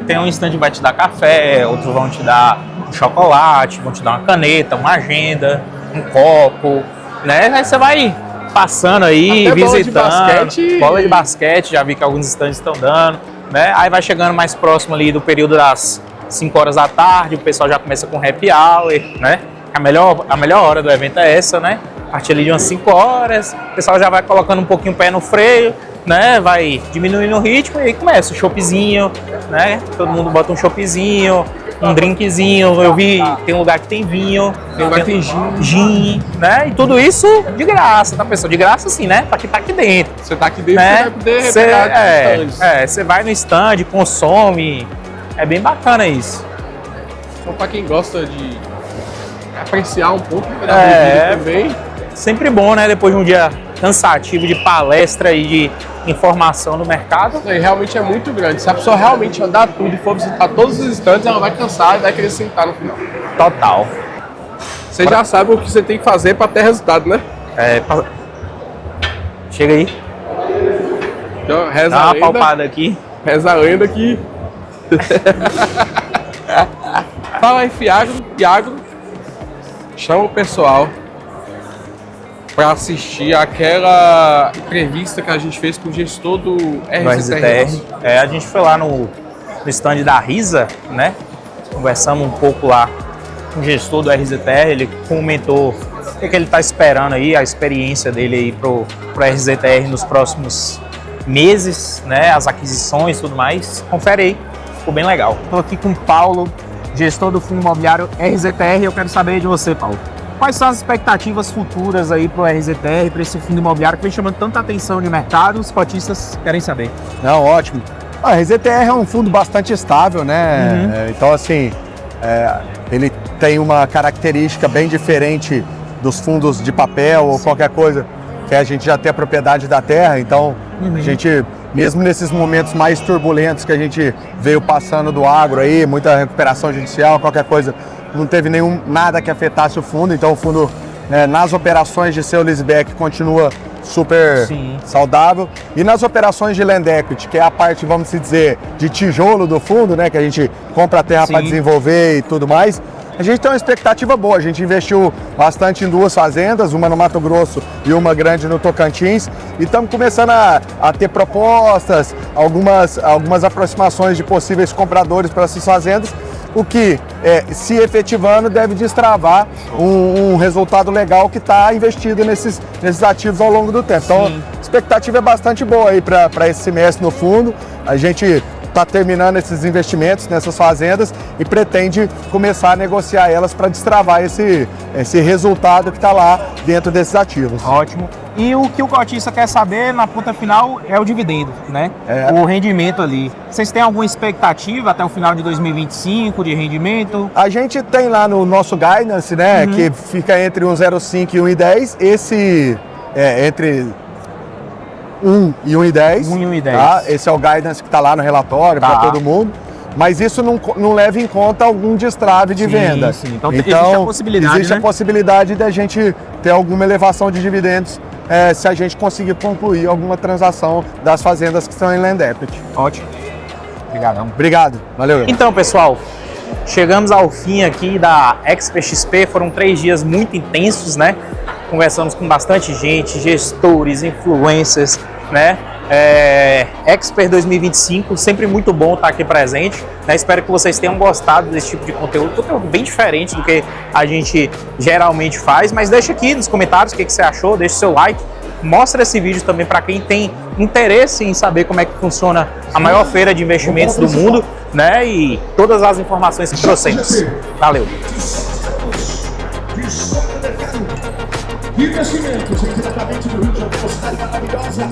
Tem um stand que vai te dar café, outros vão te dar um chocolate, vão te dar uma caneta, uma agenda, um copo, né? Aí você vai passando aí, até visitando. Bola de basquete, já vi que alguns stands estão dando, né? Aí vai chegando mais próximo ali do período das 5 horas da tarde, o pessoal já começa com happy hour, né? A melhor hora do evento é essa, né? A partir ali de umas 5 horas, o pessoal já vai colocando um pouquinho o pé no freio né, vai diminuindo o ritmo e aí começa o choppzinho, né? Todo mundo bota um choppzinho, um drinkzinho. Eu vi, tem lugar que tem vinho, Tem lugar que tem gin, né? E tudo isso de graça, tá, pessoal? De graça assim, né? Tá aqui dentro. Você tá aqui dentro, Né? você vai poder pegar os stands. Você vai no stand, consome. É bem bacana isso. Então, pra quem gosta de apreciar um pouco da bebida também, Sempre bom, né? Depois de um dia cansativo de palestra e de informação no mercado. e realmente é muito grande. Se a pessoa realmente andar tudo e for visitar todos os stands, ela vai cansar e vai querer sentar no final. Total. Você já sabe o que você tem que fazer pra ter resultado, né? Chega aí, Então, reza dá a uma lenda. palpada aqui. Reza a lenda que... Fala aí, Iago, chama o pessoal para assistir aquela entrevista que a gente fez com o gestor do Do RZTR. RZTR. A gente foi lá no stand da Risa, né? Conversamos um pouco lá com o gestor do RZTR, ele comentou o que ele está esperando aí, a experiência dele aí pro RZTR nos próximos meses, né? As aquisições e tudo mais. Confere aí, ficou bem legal. Estou aqui com o Paulo, gestor do Fundo Imobiliário RZTR. Eu quero saber de você, Paulo. Quais são as expectativas futuras aí para o RZTR, para esse fundo imobiliário que vem chamando tanta atenção de mercado? Os cotistas querem saber. Não, ótimo. A RZTR é um fundo bastante estável, né? Então, assim, ele tem uma característica bem diferente dos fundos de papel ou qualquer coisa, que a gente já tem a propriedade da terra. Então, a gente, mesmo nesses momentos mais turbulentos que a gente veio passando do agro aí, muita recuperação judicial, qualquer coisa, não teve nada que afetasse o fundo. Então, o fundo, nas operações de sale leaseback, continua super saudável. E nas operações de land equity, que é a parte, vamos dizer, de tijolo do fundo, né, que a gente compra a terra para desenvolver e tudo mais, a gente tem uma expectativa boa. A gente investiu bastante em 2 fazendas, uma no Mato Grosso e uma grande no Tocantins, e estamos começando a ter propostas, algumas aproximações de possíveis compradores para essas fazendas, o que, se efetivando, deve destravar um resultado legal que está investido nesses ativos ao longo do tempo. Então, a expectativa é bastante boa aí para esse semestre no fundo. A gente está terminando esses investimentos nessas fazendas e pretende começar a negociar elas para destravar esse resultado que está lá dentro desses ativos. Ótimo. E o que o cotista quer saber na ponta final é o dividendo, né? O rendimento ali. Vocês têm alguma expectativa até o final de 2025 de rendimento? A gente tem lá no nosso guidance, né, que fica entre 1,05 e 1,10. Esse entre 1 e 1,10. 1 e 1,10. Tá? Esse é o guidance que está lá no relatório para todo mundo. Mas isso não leva em conta algum destrave de venda. Então existe a possibilidade, existe a possibilidade de a gente ter alguma elevação de dividendos se a gente conseguir concluir alguma transação das fazendas que estão em land equity. Ótimo. Obrigadão. Obrigado. Valeu. Então, pessoal, chegamos ao fim aqui da Expo XP. Foram 3 dias muito intensos, né? Conversamos com bastante gente, gestores, influencers, né? Expert 2025, sempre muito bom estar aqui presente, né? Espero que vocês tenham gostado desse tipo de conteúdo bem diferente do que a gente geralmente faz, mas deixa aqui nos comentários o que você achou, deixa seu like, mostra esse vídeo também para quem tem interesse em saber como é que funciona a maior feira de investimentos do mundo, né? E todas as informações que trouxemos. Valeu! Investimentos diretamente do Rio de Janeiro, cidade maravilhosa.